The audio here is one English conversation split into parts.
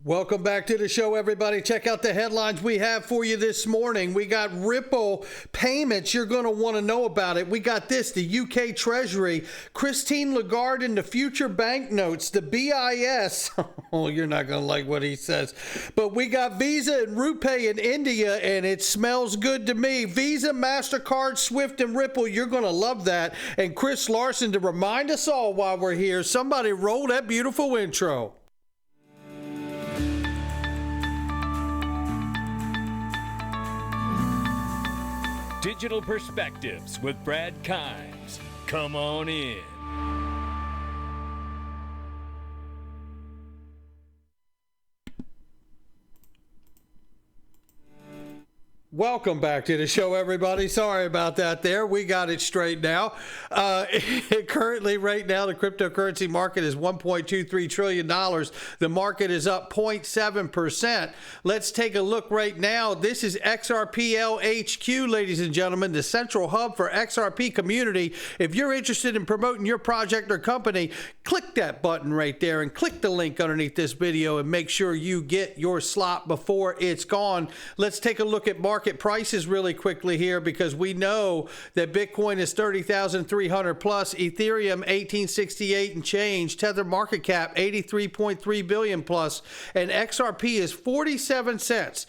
Welcome back to the show, everybody. Check out the headlines we have for you this morning. We got Ripple payments. You're going to want to know about it. We got this, the UK Treasury, Christine Lagarde in the future banknotes, the BIS. Oh, you're not going to like what he says. But we got Visa and Rupee in India, and it smells good to me. Visa, Mastercard, Swift, and Ripple. You're going to love that. And Chris Larson, to remind us all while we're here, somebody roll that beautiful intro. Digital Perspectives with Brad Kimes. Come on in. Welcome back to the show, everybody. Sorry about that there. We got it straight now. Currently, right now, the cryptocurrency market is $1.23 trillion. The market is up 0.7%. Let's take a look right now. This is XRP-LHQ, ladies and gentlemen, the central hub for XRP community. If you're interested in promoting your project or company, click that button right there and click the link underneath this video and make sure you get your slot before it's gone. Let's take a look at market prices really quickly here, because we know that Bitcoin is 30,300 plus, Ethereum 1868 and change, Tether market cap 83.3 billion plus, and XRP is 47 cents.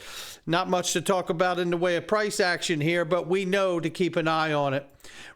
Not much to talk about in the way of price action here, but we know to keep an eye on it.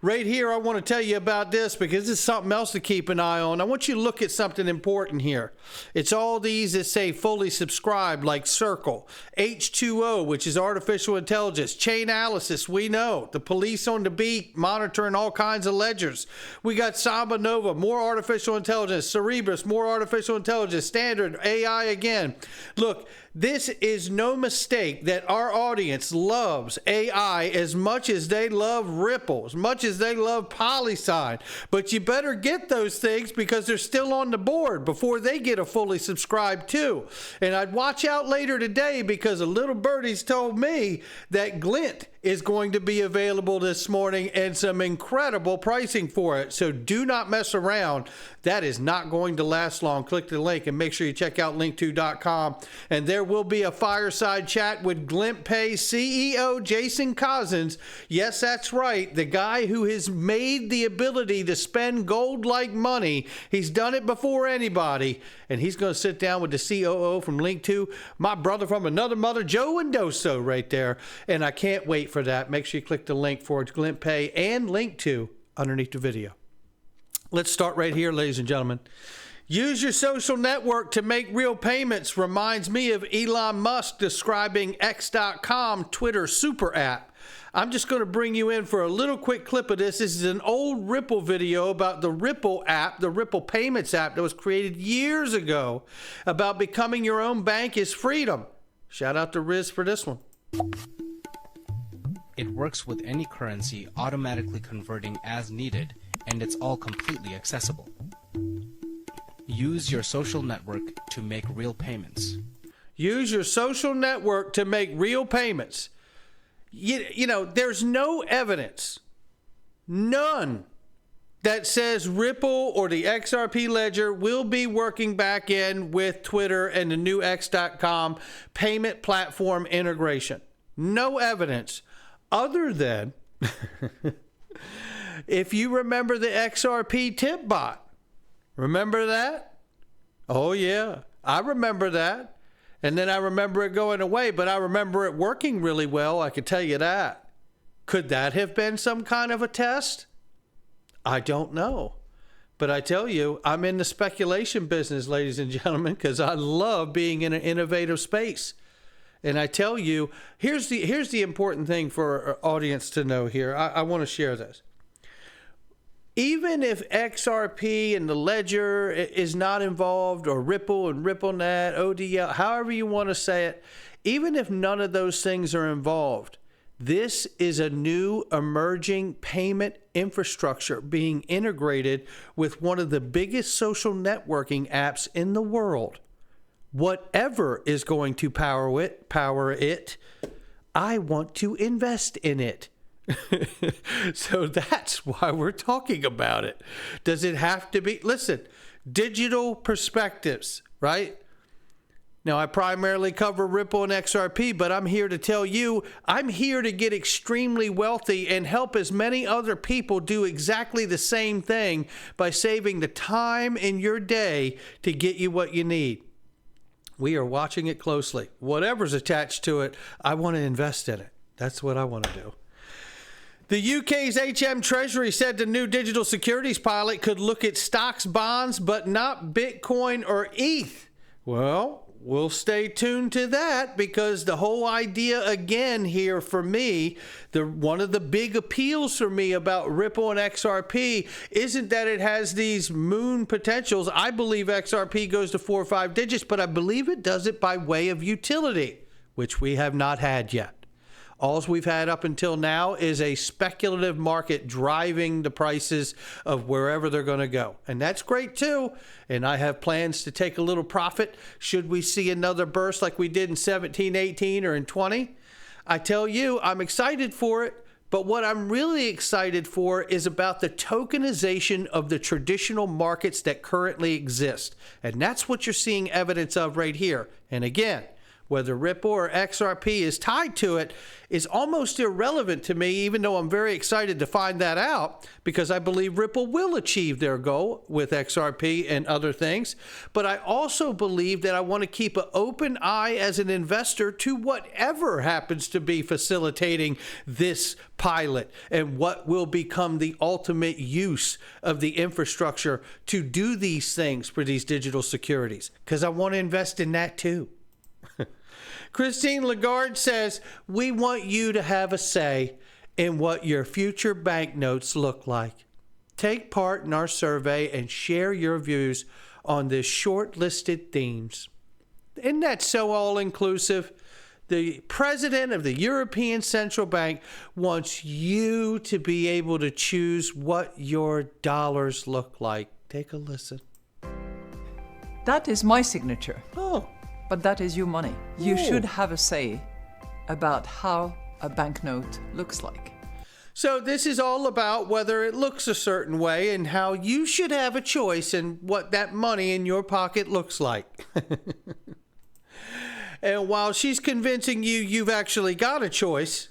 Right here, I want to tell you about this because this is something else to keep an eye on. I want you to look at something important here. It's all these that say fully subscribed, like Circle, H2O, which is artificial intelligence, Chainalysis, we know, the police on the beat monitoring all kinds of ledgers. We got Samba Nova, more artificial intelligence, Cerebras, more artificial intelligence, Standard, AI again. Look, this is no mistake that our audience loves AI as much as they love Ripple, as much as they love PolySign. But you better get those things because they're still on the board before they get a fully subscribed too. And I'd watch out later today because a little birdie's told me that Glint is going to be available this morning and some incredible pricing for it. So do not mess around. That is not going to last long. Click the link and make sure you check out link2.com. And there will be a fireside chat with GlintPay CEO Jason Cousins. Yes, that's right. The guy who has made the ability to spend gold like money. He's done it before anybody. And he's going to sit down with the COO from Link2, my brother from another mother, Joe Indoso, right there. And I can't wait for that. Make sure you click the link for GlintPay and Link2 underneath the video. Let's start right here, ladies and gentlemen. Use your social network to make real payments reminds me of Elon Musk describing X.com Twitter super app. I'm just going to bring you in for a little quick clip of this. This is an old Ripple video about the Ripple app, the Ripple Payments app that was created years ago about becoming your own bank is freedom. Shout out to Riz for this one. It works with any currency, automatically converting as needed, and it's all completely accessible. Use your social network to make real payments. Use your social network to make real payments. You know, there's no evidence, none, that says Ripple or the XRP ledger will be working back in with Twitter and the new X.com payment platform integration. No evidence other than, if you remember the XRP tip bot. Remember that? Oh, yeah. I remember that. And then I remember it going away, but I remember it working really well. I can tell you that. Could that have been some kind of a test? I don't know. But I tell you, I'm in the speculation business, ladies and gentlemen, because I love being in an innovative space. And I tell you, here's the important thing for our audience to know here. I want to share this. Even if XRP and the ledger is not involved, or Ripple and RippleNet, ODL, however you want to say it, even if none of those things are involved, this is a new emerging payment infrastructure being integrated with one of the biggest social networking apps in the world. Whatever is going to power it, I want to invest in it. So that's why we're talking about it. Does it have to be? Listen, digital perspectives, right? Now, I primarily cover Ripple and XRP, but I'm here to tell you, I'm here to get extremely wealthy and help as many other people do exactly the same thing by saving the time in your day to get you what you need. We are watching it closely. Whatever's attached to it, I want to invest in it. That's what I want to do. The UK's Treasury said the new digital securities pilot could look at stocks, bonds, but not Bitcoin or ETH. Well, we'll stay tuned to that, because the whole idea again here for me, one of the big appeals for me about Ripple and XRP isn't that it has these moon potentials. I believe XRP goes to 4 or 5 digits, but I believe it does it by way of utility, which we have not had yet. All we've had up until now is a speculative market driving the prices of wherever they're going to go. And that's great too. And I have plans to take a little profit should we see another burst like we did in 17, 18, or in 20. I tell you, I'm excited for it. But what I'm really excited for is about the tokenization of the traditional markets that currently exist. And that's what you're seeing evidence of right here. And again, whether Ripple or XRP is tied to it is almost irrelevant to me, even though I'm very excited to find that out, because I believe Ripple will achieve their goal with XRP and other things. But I also believe that I want to keep an open eye as an investor to whatever happens to be facilitating this pilot and what will become the ultimate use of the infrastructure to do these things for these digital securities, because I want to invest in that too. Christine Lagarde says, we want you to have a say in what your future banknotes look like. Take part in our survey and share your views on the shortlisted themes. Isn't that so all-inclusive? The president of the European Central Bank wants you to be able to choose what your dollars look like. Take a listen. That is my signature. Oh. But that is your money. You should have a say about how a banknote looks like. So this is all about whether it looks a certain way and how you should have a choice in what that money in your pocket looks like. And while she's convincing you you've actually got a choice,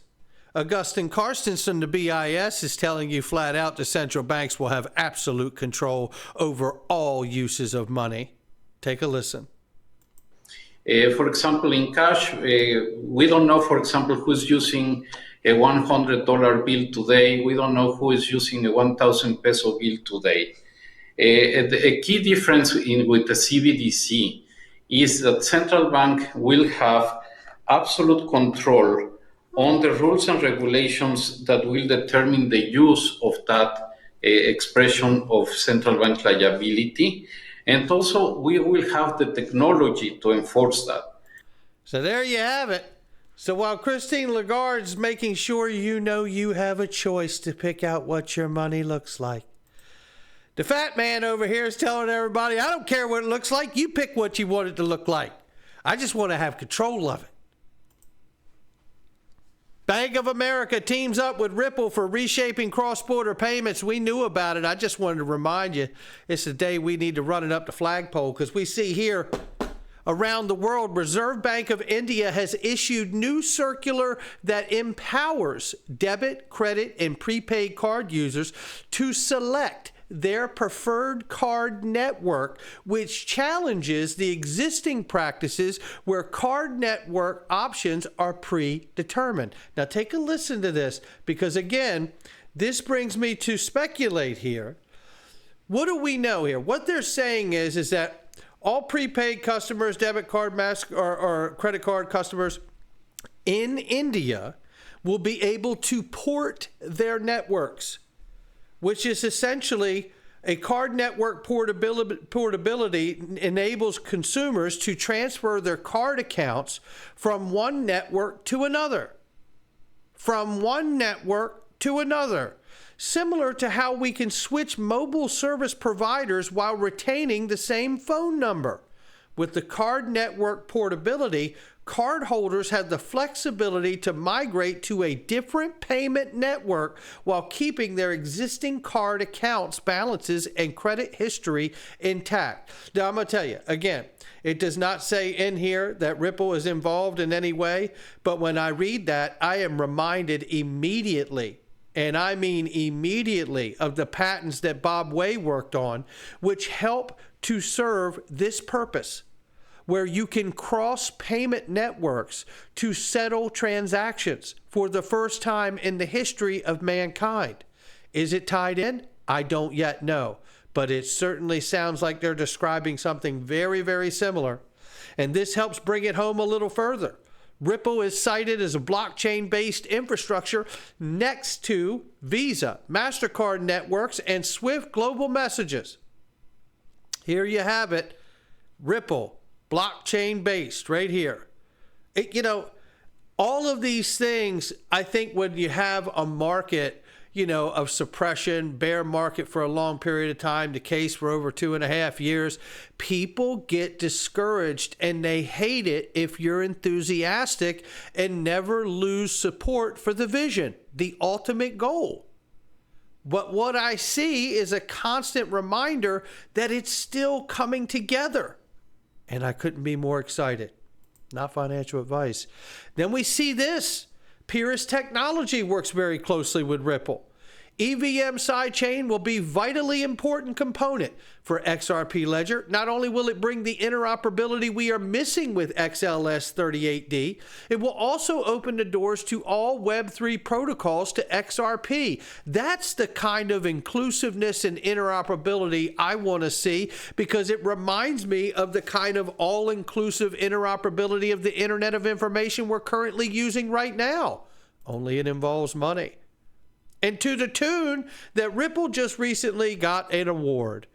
Augustin Carstens from the BIS is telling you flat out the central banks will have absolute control over all uses of money. Take a listen. For example, in cash, we don't know, for example, who's using a $100 bill today. We don't know who is using a 1,000 peso bill today. A key difference with the CBDC is that central bank will have absolute control on the rules and regulations that will determine the use of that expression of central bank liability. And also, we will have the technology to enforce that. So there you have it. So while Christine Lagarde's making sure you know you have a choice to pick out what your money looks like, the fat man over here is telling everybody, I don't care what it looks like. You pick what you want it to look like. I just want to have control of it. Bank of America teams up with Ripple for reshaping cross-border payments. We knew about it. I just wanted to remind you, it's the day we need to run it up the flagpole, because we see here around the world, Reserve Bank of India has issued new circular that empowers debit, credit, and prepaid card users to select their preferred card network, which challenges the existing practices where card network options are predetermined. Now take a listen to this, because again, this brings me to speculate here. What do we know here? What they're saying is that all prepaid customers, debit card, or credit card customers in India will be able to port their networks, which is essentially a card network portability enables consumers to transfer their card accounts from one network to another. From one network to another. Similar to how we can switch mobile service providers while retaining the same phone number. With the card network portability, cardholders have the flexibility to migrate to a different payment network while keeping their existing card accounts, balances, and credit history intact. Now, I'm going to tell you, again, it does not say in here that Ripple is involved in any way, but when I read that, I am reminded immediately, and I mean immediately, of the patents that Bob Way worked on, which help to serve this purpose, where you can cross payment networks to settle transactions for the first time in the history of mankind. Is it tied in? I don't yet know, but it certainly sounds like they're describing something very, very similar. And this helps bring it home a little further. Ripple is cited as a blockchain-based infrastructure next to Visa, Mastercard networks, and Swift global messages. Here you have it. Ripple, blockchain-based, right here. All of these things, I think when you have a market, of suppression, bear market for a long period of time, the case for over 2.5 years, people get discouraged and they hate it if you're enthusiastic and never lose support for the vision, the ultimate goal. But what I see is a constant reminder that it's still coming together. And I couldn't be more excited. Not financial advice. Then we see this. Pyrrhus Technology works very closely with Ripple. EVM sidechain will be a vitally important component for XRP Ledger. Not only will it bring the interoperability we are missing with XLS38D, it will also open the doors to all Web3 protocols to XRP. That's the kind of inclusiveness and interoperability I want to see, because it reminds me of the kind of all-inclusive interoperability of the Internet of Information we're currently using right now. Only it involves money. And to the tune that Ripple just recently got an award.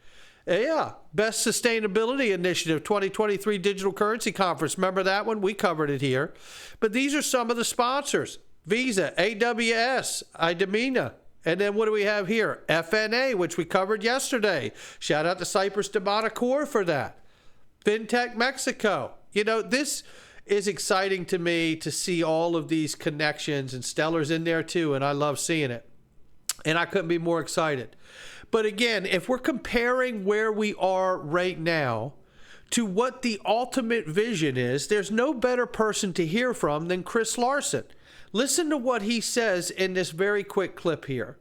Yeah, Best Sustainability Initiative 2023 Digital Currency Conference. Remember that one? We covered it here. But these are some of the sponsors. Visa, AWS, IDEMINA. And then what do we have here? FNA, which we covered yesterday. Shout out to Cypress Debata Core for that. FinTech Mexico. This is exciting to me to see all of these connections, and Stellar's in there too, and I love seeing it. And I couldn't be more excited. But again, if we're comparing where we are right now to what the ultimate vision is, there's no better person to hear from than Chris Larson. Listen to what he says in this very quick clip here.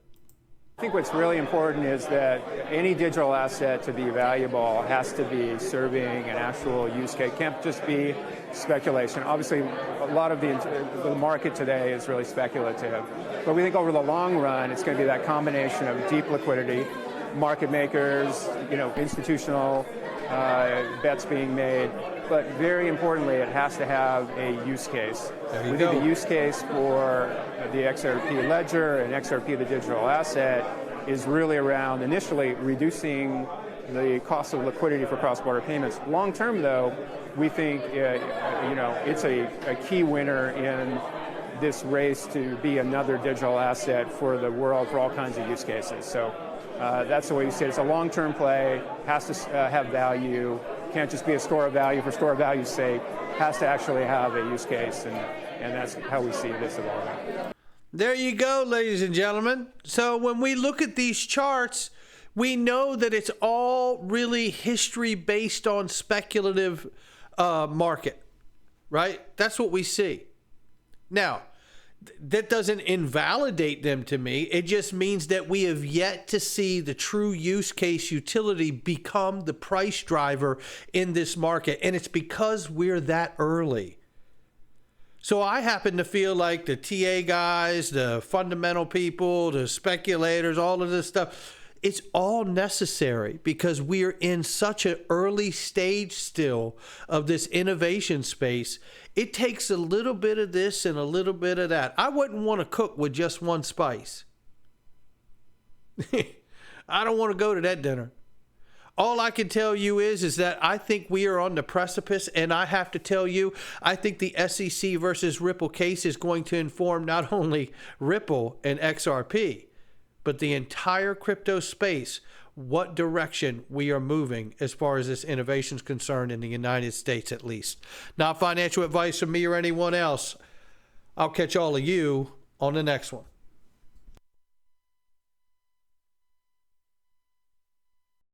I think what's really important is that any digital asset to be valuable has to be serving an actual use case. It can't just be speculation. Obviously, a lot of the market today is really speculative. But we think over the long run, it's going to be that combination of deep liquidity, market makers, institutional bets being made. But very importantly, it has to have a use case. We think the use case for the XRP Ledger and XRP, the digital asset, is really around initially reducing the cost of liquidity for cross-border payments. Long term, though, we think it's a key winner in this race to be another digital asset for the world for all kinds of use cases. So that's the way we see it. It's a long-term play, has to have value, can't just be a store of value for store of value's sake, has to actually have a use case, and that's how we see this evolving. There you go, ladies and gentlemen. So when we look at these charts, we know that it's all really history based on speculative market, right? That's what we see. Now, that doesn't invalidate them to me. It just means that we have yet to see the true use case utility become the price driver in this market. And it's because we're that early. So I happen to feel like the TA guys, the fundamental people, the speculators, all of this stuff, it's all necessary because we're in such an early stage still of this innovation space. It takes a little bit of this and a little bit of that. I wouldn't want to cook with just one spice. I don't want to go to that dinner. All I can tell you is that I think we are on the precipice, and I have to tell you, I think the SEC versus Ripple case is going to inform not only Ripple and XRP, but the entire crypto space what direction we are moving as far as this innovation is concerned in the United States, at least. Not financial advice from me or anyone else. I'll catch all of you on the next one.